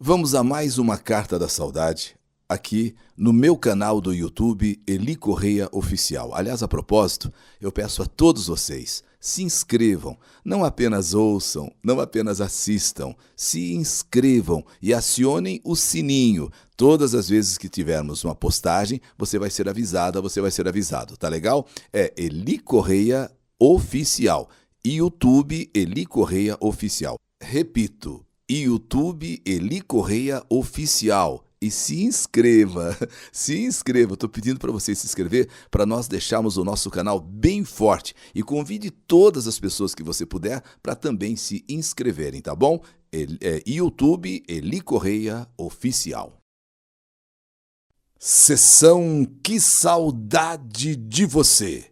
Vamos a mais uma Carta da Saudade, aqui no meu canal do YouTube, Eli Correia Oficial. Aliás, a propósito, eu peço a todos vocês, se inscrevam, não apenas ouçam, não apenas assistam, se inscrevam e acionem o sininho. Todas as vezes que tivermos uma postagem, você vai ser avisada, você vai ser avisado, tá legal? É Eli Correia Oficial, YouTube Eli Correia Oficial. Repito, YouTube Eli Correia Oficial. E se inscreva, estou pedindo para você se inscrever para nós deixarmos o nosso canal bem forte e convide todas as pessoas que você puder para também se inscreverem, tá bom? YouTube Eli Correia Oficial. Sessão Que Saudade de Você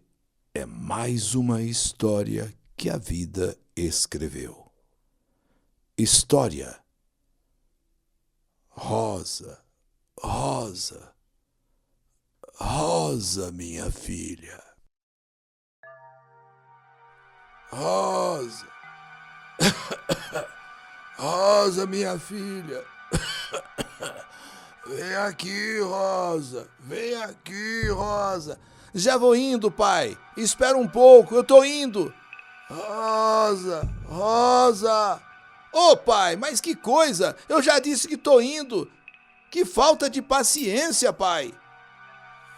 é mais uma história que a vida escreveu. História. Rosa, Rosa, Rosa, minha filha. Rosa, Rosa, minha filha. Vem aqui, Rosa, vem aqui, Rosa. Já vou indo, pai. Espera um pouco, eu tô indo. Rosa, Rosa. Ô, pai, mas que coisa! Eu já disse que tô indo. Que falta de paciência, pai.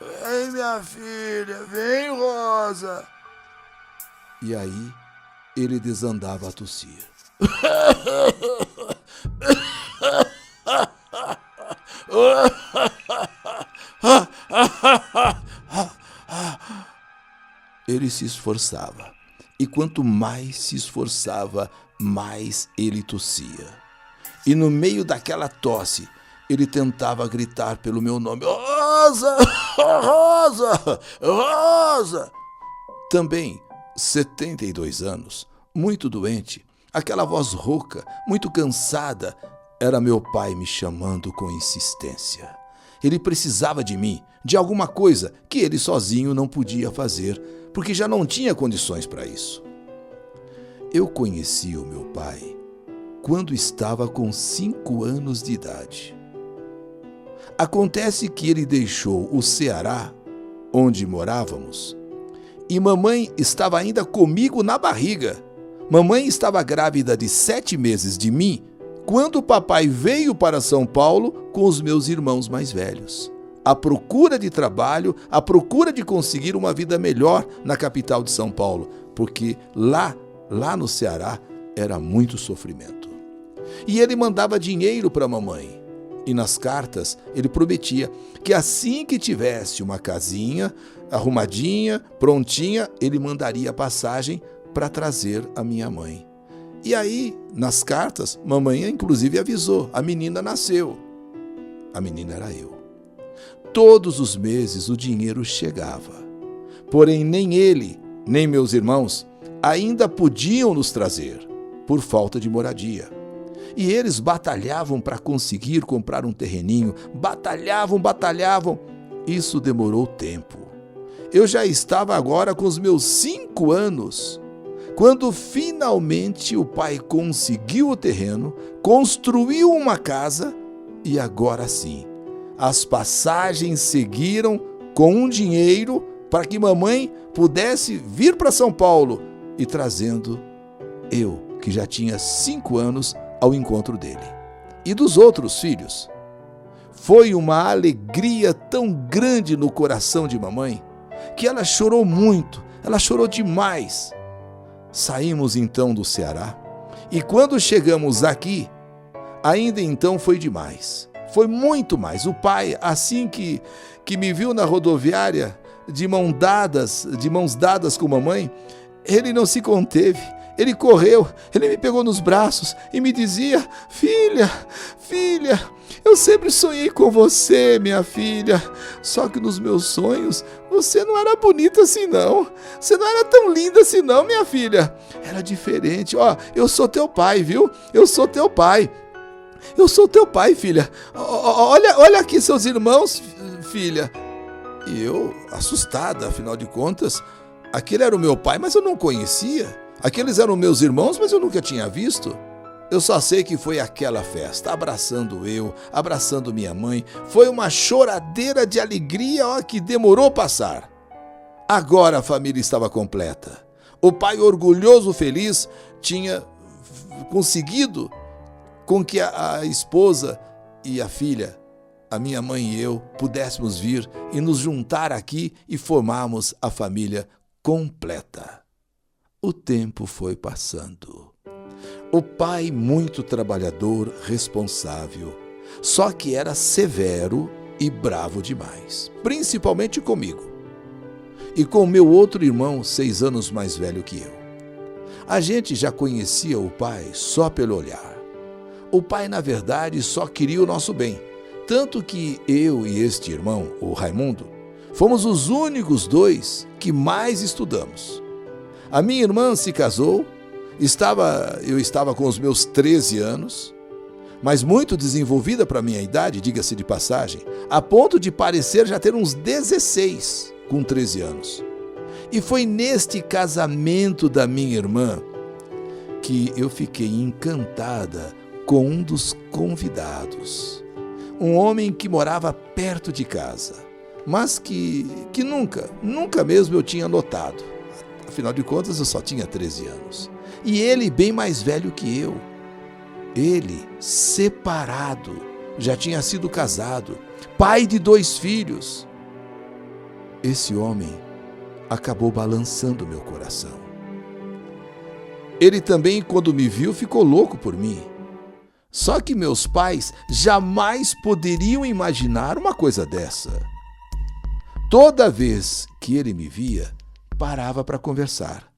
Vem, minha filha, vem, Rosa. E aí, ele desandava a tossir. Ele se esforçava. E quanto mais se esforçava, mais ele tossia. E no meio daquela tosse, ele tentava gritar pelo meu nome. Rosa! Rosa! Rosa! Também, 72 anos, muito doente, aquela voz rouca, muito cansada, era meu pai me chamando com insistência. Ele precisava de mim, de alguma coisa que ele sozinho não podia fazer, porque já não tinha condições para isso. Eu conheci o meu pai quando estava com 5 anos de idade. Acontece que ele deixou o Ceará, onde morávamos, e mamãe estava ainda comigo na barriga. Mamãe estava grávida de 7 meses de mim, quando o papai veio para São Paulo com os meus irmãos mais velhos, à procura de trabalho, à procura de conseguir uma vida melhor na capital de São Paulo, porque lá no Ceará era muito sofrimento. E ele mandava dinheiro para a mamãe. E nas cartas ele prometia que assim que tivesse uma casinha arrumadinha, prontinha, ele mandaria passagem para trazer a minha mãe. E aí, nas cartas, mamãe inclusive avisou, a menina nasceu. A menina era eu. Todos os meses o dinheiro chegava. Porém, nem ele, nem meus irmãos ainda podiam nos trazer, por falta de moradia. E eles batalhavam para conseguir comprar um terreninho, batalhavam. Isso demorou tempo. Eu já estava agora com os meus 5 anos, quando finalmente o pai conseguiu o terreno, construiu uma casa e agora sim, as passagens seguiram com um dinheiro para que mamãe pudesse vir para São Paulo e trazendo eu, que já tinha 5 anos, ao encontro dele. E dos outros filhos. Foi uma alegria tão grande no coração de mamãe, que ela chorou muito, ela chorou demais. Saímos então do Ceará, e quando chegamos aqui, ainda então foi demais. Foi muito mais. O pai, assim que me viu na rodoviária, de mãos dadas com mamãe, ele não se conteve, ele correu, ele me pegou nos braços e me dizia: filha, eu sempre sonhei com você, minha filha, só que nos meus sonhos você não era bonita assim não, você não era tão linda assim não, minha filha, era diferente. Ó, eu sou teu pai, viu? Eu sou teu pai, filha. Olha aqui seus irmãos, filha. E eu, assustada, afinal de contas, aquele era o meu pai, mas eu não conhecia. Aqueles eram meus irmãos, mas eu nunca tinha visto. Eu só sei que foi aquela festa, abraçando eu, abraçando minha mãe. Foi uma choradeira de alegria, ó, que demorou passar. Agora a família estava completa. O pai, orgulhoso, feliz, tinha conseguido com que a esposa e a filha, a minha mãe e eu, pudéssemos vir e nos juntar aqui e formarmos a família completa. O tempo foi passando. O pai, muito trabalhador, responsável, só que era severo e bravo demais, principalmente comigo e com meu outro irmão, 6 anos mais velho que eu. A gente já conhecia o pai só pelo olhar. O pai, na verdade, só queria o nosso bem, tanto que eu e este irmão, o Raimundo, fomos os únicos 2 que mais estudamos. A minha irmã se casou. Eu estava com os meus 13 anos, mas muito desenvolvida para a minha idade, diga-se de passagem, a ponto de parecer já ter uns 16 com 13 anos. E foi neste casamento da minha irmã que eu fiquei encantada com um dos convidados, um homem que morava perto de casa, mas que nunca mesmo eu tinha notado. Afinal de contas, eu só tinha 13 anos. E ele bem mais velho que eu. Ele, separado, já tinha sido casado, pai de 2 filhos. Esse homem acabou balançando meu coração. Ele também, quando me viu, ficou louco por mim. Só que meus pais jamais poderiam imaginar uma coisa dessa. Toda vez que ele me via, parava para conversar.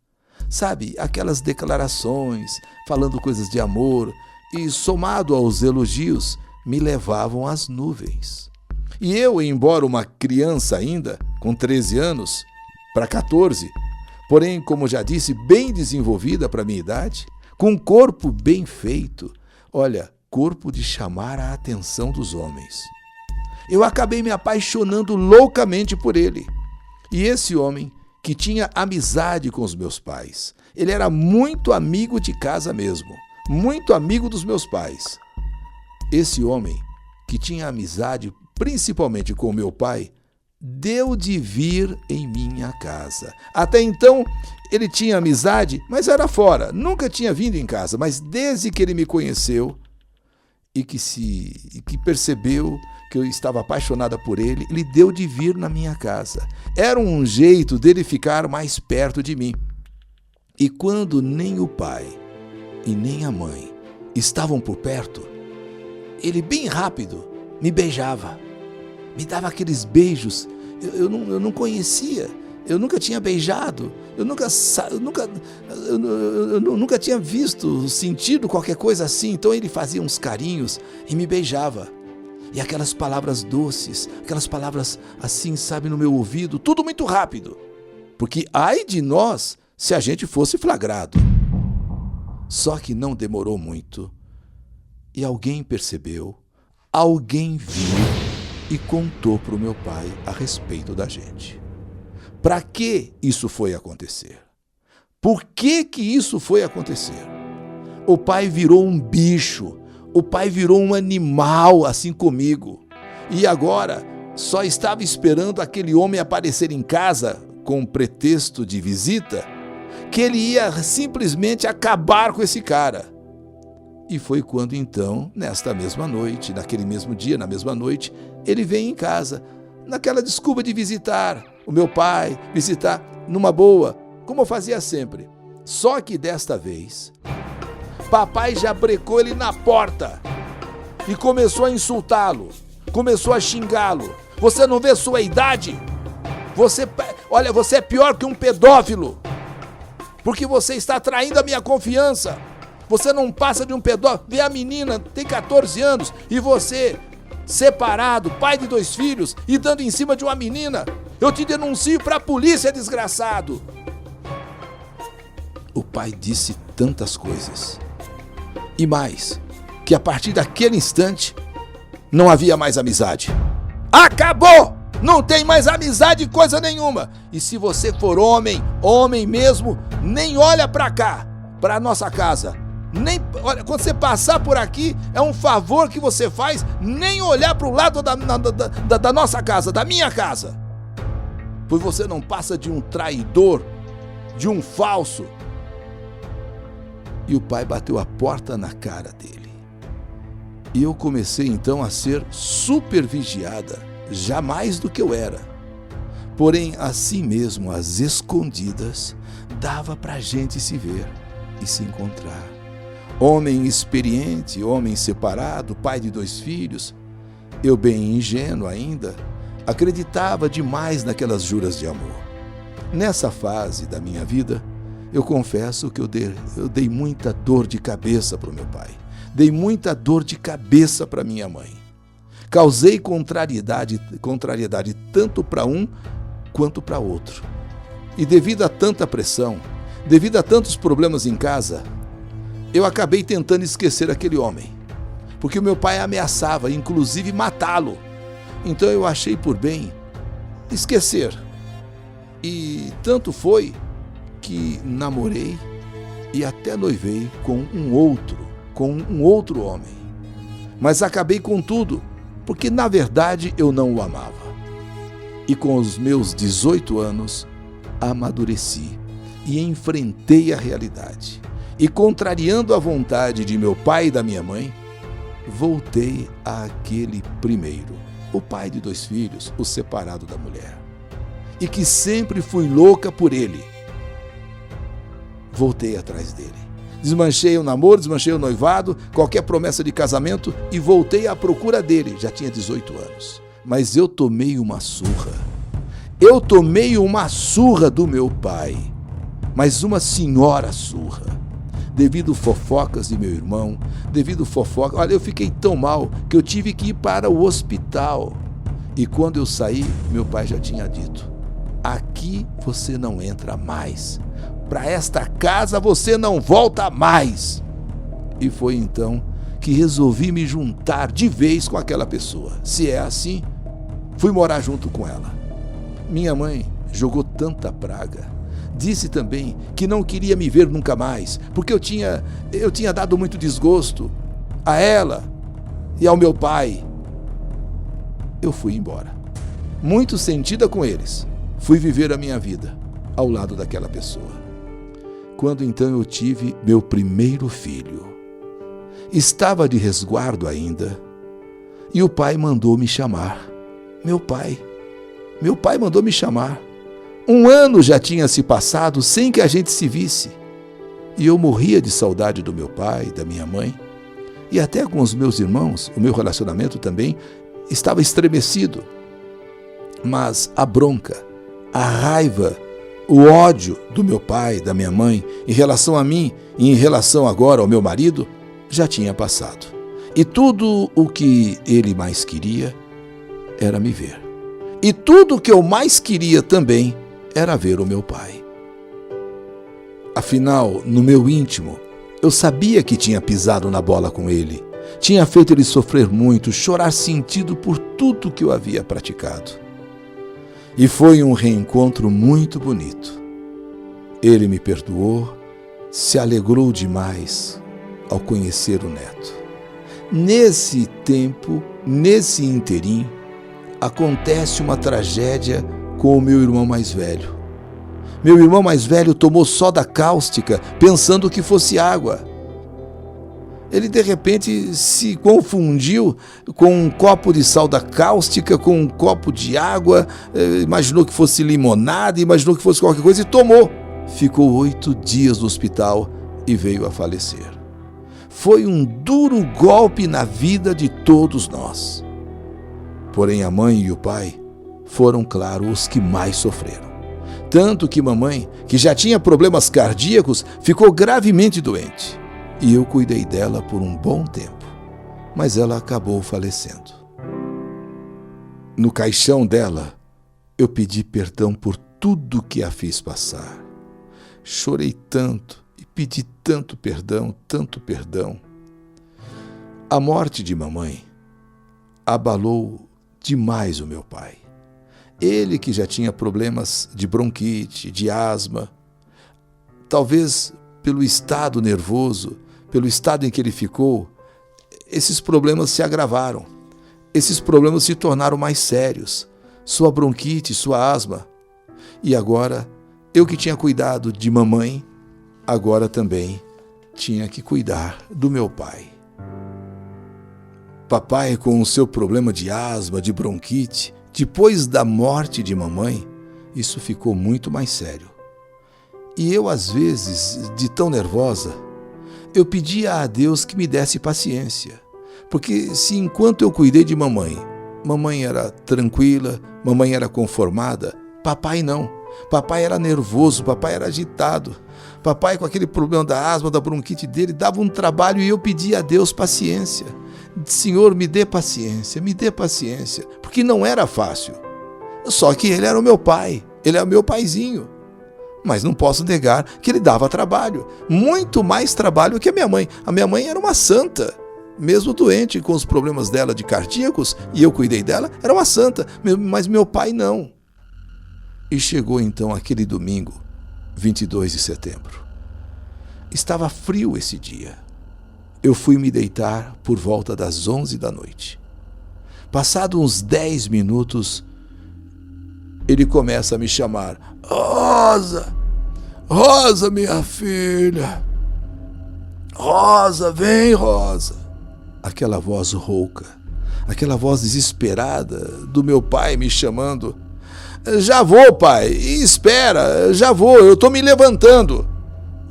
Sabe, aquelas declarações, falando coisas de amor e, somado aos elogios, me levavam às nuvens. E eu, embora uma criança ainda, com 13 anos para 14, porém, como já disse, bem desenvolvida para a minha idade, com um corpo bem feito, olha, corpo de chamar a atenção dos homens. Eu acabei me apaixonando loucamente por ele. E esse homem, que tinha amizade com os meus pais. Ele era muito amigo de casa mesmo, muito amigo dos meus pais. Esse homem, que tinha amizade principalmente com meu pai, deu de vir em minha casa. Até então, ele tinha amizade, mas era fora, nunca tinha vindo em casa. Mas desde que ele me conheceu e que percebeu que eu estava apaixonada por ele, ele deu de vir na minha casa. Era um jeito dele ficar mais perto de mim. E quando nem o pai e nem a mãe estavam por perto, ele bem rápido me beijava, me dava aqueles beijos. Eu não conhecia, eu nunca tinha beijado, eu nunca tinha visto, sentido qualquer coisa assim. Então ele fazia uns carinhos e me beijava. E aquelas palavras doces, aquelas palavras assim, sabe, no meu ouvido, tudo muito rápido. Porque ai de nós se a gente fosse flagrado. Só que não demorou muito. E alguém percebeu, alguém viu e contou para o meu pai a respeito da gente. Para que isso foi acontecer? Por que isso foi acontecer? O pai virou um bicho. O pai virou um animal assim comigo. E agora só estava esperando aquele homem aparecer em casa com pretexto de visita, que ele ia simplesmente acabar com esse cara. E foi quando então, nesta mesma noite, naquele mesmo dia, na mesma noite, ele veio em casa, naquela desculpa de visitar o meu pai, visitar numa boa, como eu fazia sempre. Só que desta vez, papai já brecou ele na porta e começou a insultá-lo, começou a xingá-lo. Você não vê sua idade? Você é pior que um pedófilo, porque você está traindo a minha confiança. Você não passa de um pedófilo. Vê a menina, tem 14 anos, e você, separado, pai de 2 filhos, e dando em cima de uma menina. Eu te denuncio para a polícia, desgraçado. O pai disse tantas coisas. E mais, que a partir daquele instante, não havia mais amizade. Acabou! Não tem mais amizade, coisa nenhuma. E se você for homem, homem mesmo, nem olha para cá, para nossa casa. Olha, quando você passar por aqui, é um favor que você faz, nem olhar para o lado da nossa casa, da minha casa. Pois você não passa de um traidor, de um falso. E o pai bateu a porta na cara dele. E eu comecei então a ser super vigiada, já mais do que eu era. Porém, assim mesmo, às escondidas, dava para a gente se ver e se encontrar. Homem experiente, homem separado, pai de 2 filhos, eu bem ingênuo ainda, acreditava demais naquelas juras de amor. Nessa fase da minha vida, eu confesso que eu dei muita dor de cabeça para o meu pai, dei muita dor de cabeça para minha mãe. Causei contrariedade tanto para um quanto para outro. E devido a tanta pressão, devido a tantos problemas em casa, eu acabei tentando esquecer aquele homem, porque o meu pai ameaçava, inclusive, matá-lo. Então eu achei por bem esquecer. E tanto foi que namorei e até noivei com um outro homem. Mas acabei com tudo, porque na verdade eu não o amava. E com os meus 18 anos, amadureci e enfrentei a realidade. E contrariando a vontade de meu pai e da minha mãe, voltei àquele primeiro, o pai de 2 filhos, o separado da mulher. E que sempre fui louca por ele. Voltei atrás dele. Desmanchei o namoro, desmanchei o noivado, qualquer promessa de casamento e voltei à procura dele. Já tinha 18 anos. Mas eu tomei uma surra. Eu tomei uma surra do meu pai. Mas uma senhora surra. Devido fofocas de meu irmão, olha, eu fiquei tão mal que eu tive que ir para o hospital. E quando eu saí, meu pai já tinha dito: aqui você não entra mais. Para esta casa você não volta mais. E foi então que resolvi me juntar de vez com aquela pessoa. Se é assim, fui morar junto com ela. Minha mãe jogou tanta praga. Disse também que não queria me ver nunca mais, porque eu tinha dado muito desgosto a ela e ao meu pai. Eu fui embora, muito sentida com eles. Fui viver a minha vida ao lado daquela pessoa. Quando então eu tive meu primeiro filho, estava de resguardo ainda, e o pai mandou me chamar. Meu pai mandou me chamar. 1 ano já tinha se passado sem que a gente se visse. E eu morria de saudade do meu pai, da minha mãe. E até com os meus irmãos, o meu relacionamento também estava estremecido. Mas a bronca, a raiva, o ódio do meu pai, da minha mãe, em relação a mim e em relação agora ao meu marido, já tinha passado. E tudo o que ele mais queria era me ver. E tudo o que eu mais queria também era ver o meu pai. Afinal, no meu íntimo, eu sabia que tinha pisado na bola com ele, tinha feito ele sofrer muito, chorar sentido por tudo que eu havia praticado. E foi um reencontro muito bonito. Ele me perdoou, se alegrou demais ao conhecer o neto. Nesse tempo, nesse interim, acontece uma tragédia com o meu irmão mais velho. Meu irmão mais velho tomou soda cáustica pensando que fosse água. Ele de repente se confundiu com um copo de soda cáustica, com um copo de água, imaginou que fosse limonada, imaginou que fosse qualquer coisa e tomou. Ficou 8 dias no hospital e veio a falecer. Foi um duro golpe na vida de todos nós. Porém, a mãe e o pai foram, claro, os que mais sofreram. Tanto que mamãe, que já tinha problemas cardíacos, ficou gravemente doente. E eu cuidei dela por um bom tempo, mas ela acabou falecendo. No caixão dela, eu pedi perdão por tudo que a fiz passar. Chorei tanto e pedi tanto perdão, tanto perdão. A morte de mamãe abalou demais o meu pai. Ele que já tinha problemas de bronquite, de asma, talvez pelo estado nervoso, pelo estado em que ele ficou, esses problemas se agravaram. Esses problemas se tornaram mais sérios. Sua bronquite, sua asma. E agora, eu que tinha cuidado de mamãe, agora também tinha que cuidar do meu pai. Papai, com o seu problema de asma, de bronquite, depois da morte de mamãe, isso ficou muito mais sério. E eu, às vezes, de tão nervosa, eu pedia a Deus que me desse paciência. Porque se enquanto eu cuidei de mamãe, mamãe era tranquila, mamãe era conformada, papai não. Papai era nervoso, papai era agitado. Papai, com aquele problema da asma, da bronquite dele, dava um trabalho e eu pedia a Deus paciência. Senhor, me dê paciência, porque não era fácil. Só que ele era o meu pai, ele era o meu paizinho. Mas não posso negar que ele dava trabalho, muito mais trabalho que a minha mãe. A minha mãe era uma santa, mesmo doente com os problemas dela de cardíacos, e eu cuidei dela, era uma santa, mas meu pai não. E chegou então aquele domingo, 22 de setembro. Estava frio esse dia. Eu fui me deitar por volta das 11 da noite. Passado uns 10 minutos, ele começa a me chamar. Rosa! Rosa, minha filha! Rosa, vem, Rosa! Aquela voz rouca, aquela voz desesperada do meu pai me chamando. Já vou, pai, espera, já vou, eu tô me levantando.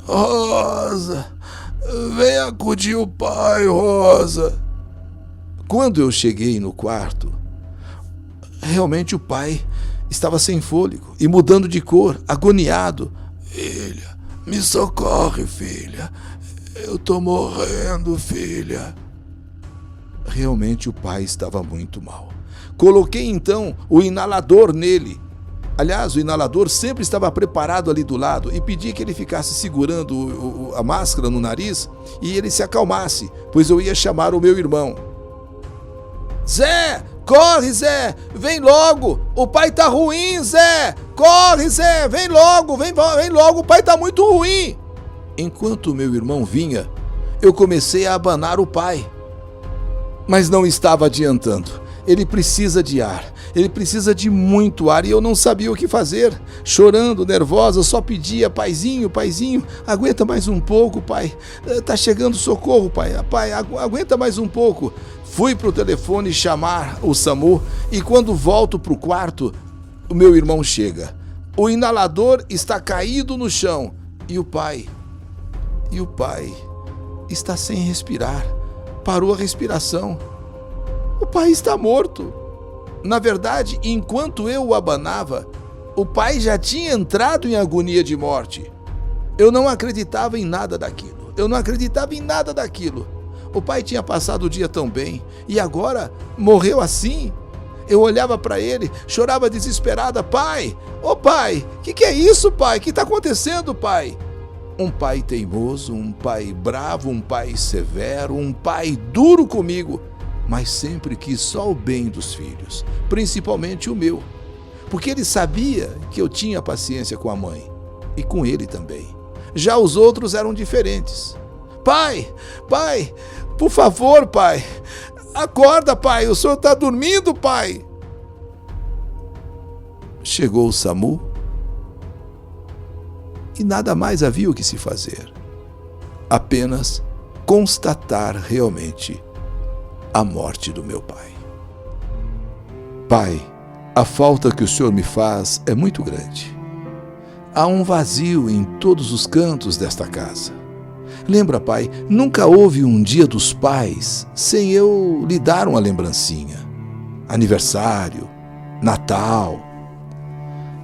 Rosa, vem acudir o pai, Rosa. Quando eu cheguei no quarto, realmente o pai estava sem fôlego e mudando de cor, agoniado. Filha, me socorre, filha. Eu tô morrendo, filha. Realmente o pai estava muito mal. Coloquei então o inalador nele. Aliás, o inalador sempre estava preparado ali do lado e pedi que ele ficasse segurando a máscara no nariz e ele se acalmasse, pois eu ia chamar o meu irmão. Zé! Corre, Zé! Vem logo! O pai tá ruim, Zé! Corre, Zé! Vem logo! Vem logo! O pai tá muito ruim! Enquanto meu irmão vinha, eu comecei a abanar o pai. Mas não estava adiantando. Ele precisa de ar. Ele precisa de muito ar e eu não sabia o que fazer. Chorando, nervosa, só pedia, paizinho, aguenta mais um pouco, pai. Tá chegando socorro, pai. Pai, aguenta mais um pouco. Fui pro telefone chamar o SAMU e quando volto pro quarto, o meu irmão chega. O inalador está caído no chão e o pai está sem respirar. Parou a respiração. O pai está morto. Na verdade, enquanto eu o abanava, o pai já tinha entrado em agonia de morte. Eu não acreditava em nada daquilo. O pai tinha passado o dia tão bem e agora morreu assim. Eu olhava para ele, chorava desesperada. Pai, ô pai, que é isso, pai? O que está acontecendo, pai? Um pai teimoso, um pai bravo, um pai severo, um pai duro comigo, mas sempre quis só o bem dos filhos, principalmente o meu, porque ele sabia que eu tinha paciência com a mãe e com ele também. Já os outros eram diferentes. Pai, por favor, pai, acorda, pai, o senhor está dormindo, pai. Chegou o SAMU e nada mais havia o que se fazer, apenas constatar realmente a morte do meu pai. Pai, a falta que o senhor me faz é muito grande. Há um vazio em todos os cantos desta casa. Lembra, pai, nunca houve um dia dos pais sem eu lhe dar uma lembrancinha. Aniversário, Natal.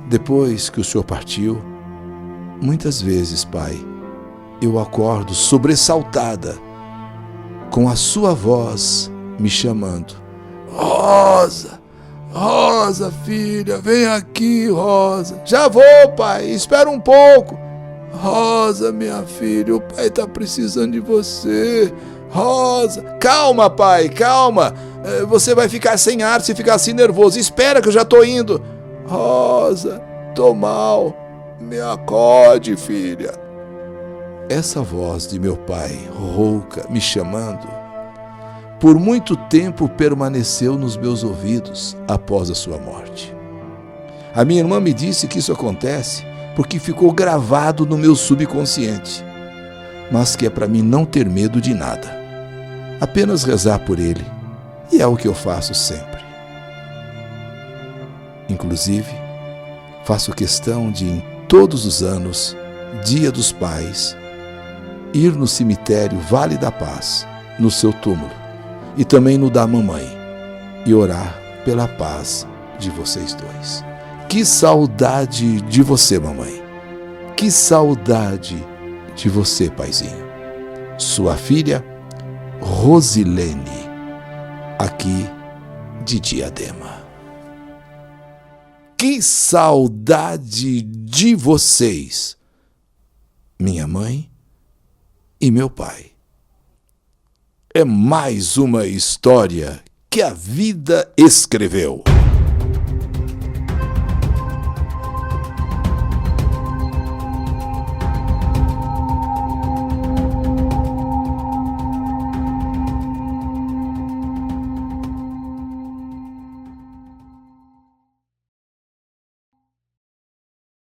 Depois que o senhor partiu, muitas vezes, pai, eu acordo sobressaltada com a sua voz me chamando. Rosa, Rosa, filha, vem aqui, Rosa. Já vou, pai, espera um pouco. Rosa, minha filha, o pai tá precisando de você. Rosa, calma, pai, calma. Você vai ficar sem ar se ficar assim nervoso. Espera que eu já tô indo. Rosa, tô mal. Me acorde, filha. essa voz de meu pai, rouca, me chamando, por muito tempo permaneceu nos meus ouvidos após a sua morte. A minha irmã me disse que isso acontece porque ficou gravado no meu subconsciente, mas que é para mim não ter medo de nada, apenas rezar por ele, e é o que eu faço sempre. Inclusive, faço questão de, em todos os anos, Dia dos Pais, ir no cemitério Vale da Paz, no seu túmulo, e também no da mamãe, e orar pela paz de vocês dois. Que saudade de você, mamãe. Que saudade de você, paizinho. Sua filha, Rosilene, aqui de Diadema. Que saudade de vocês, minha mãe e meu pai. É mais uma história que a vida escreveu.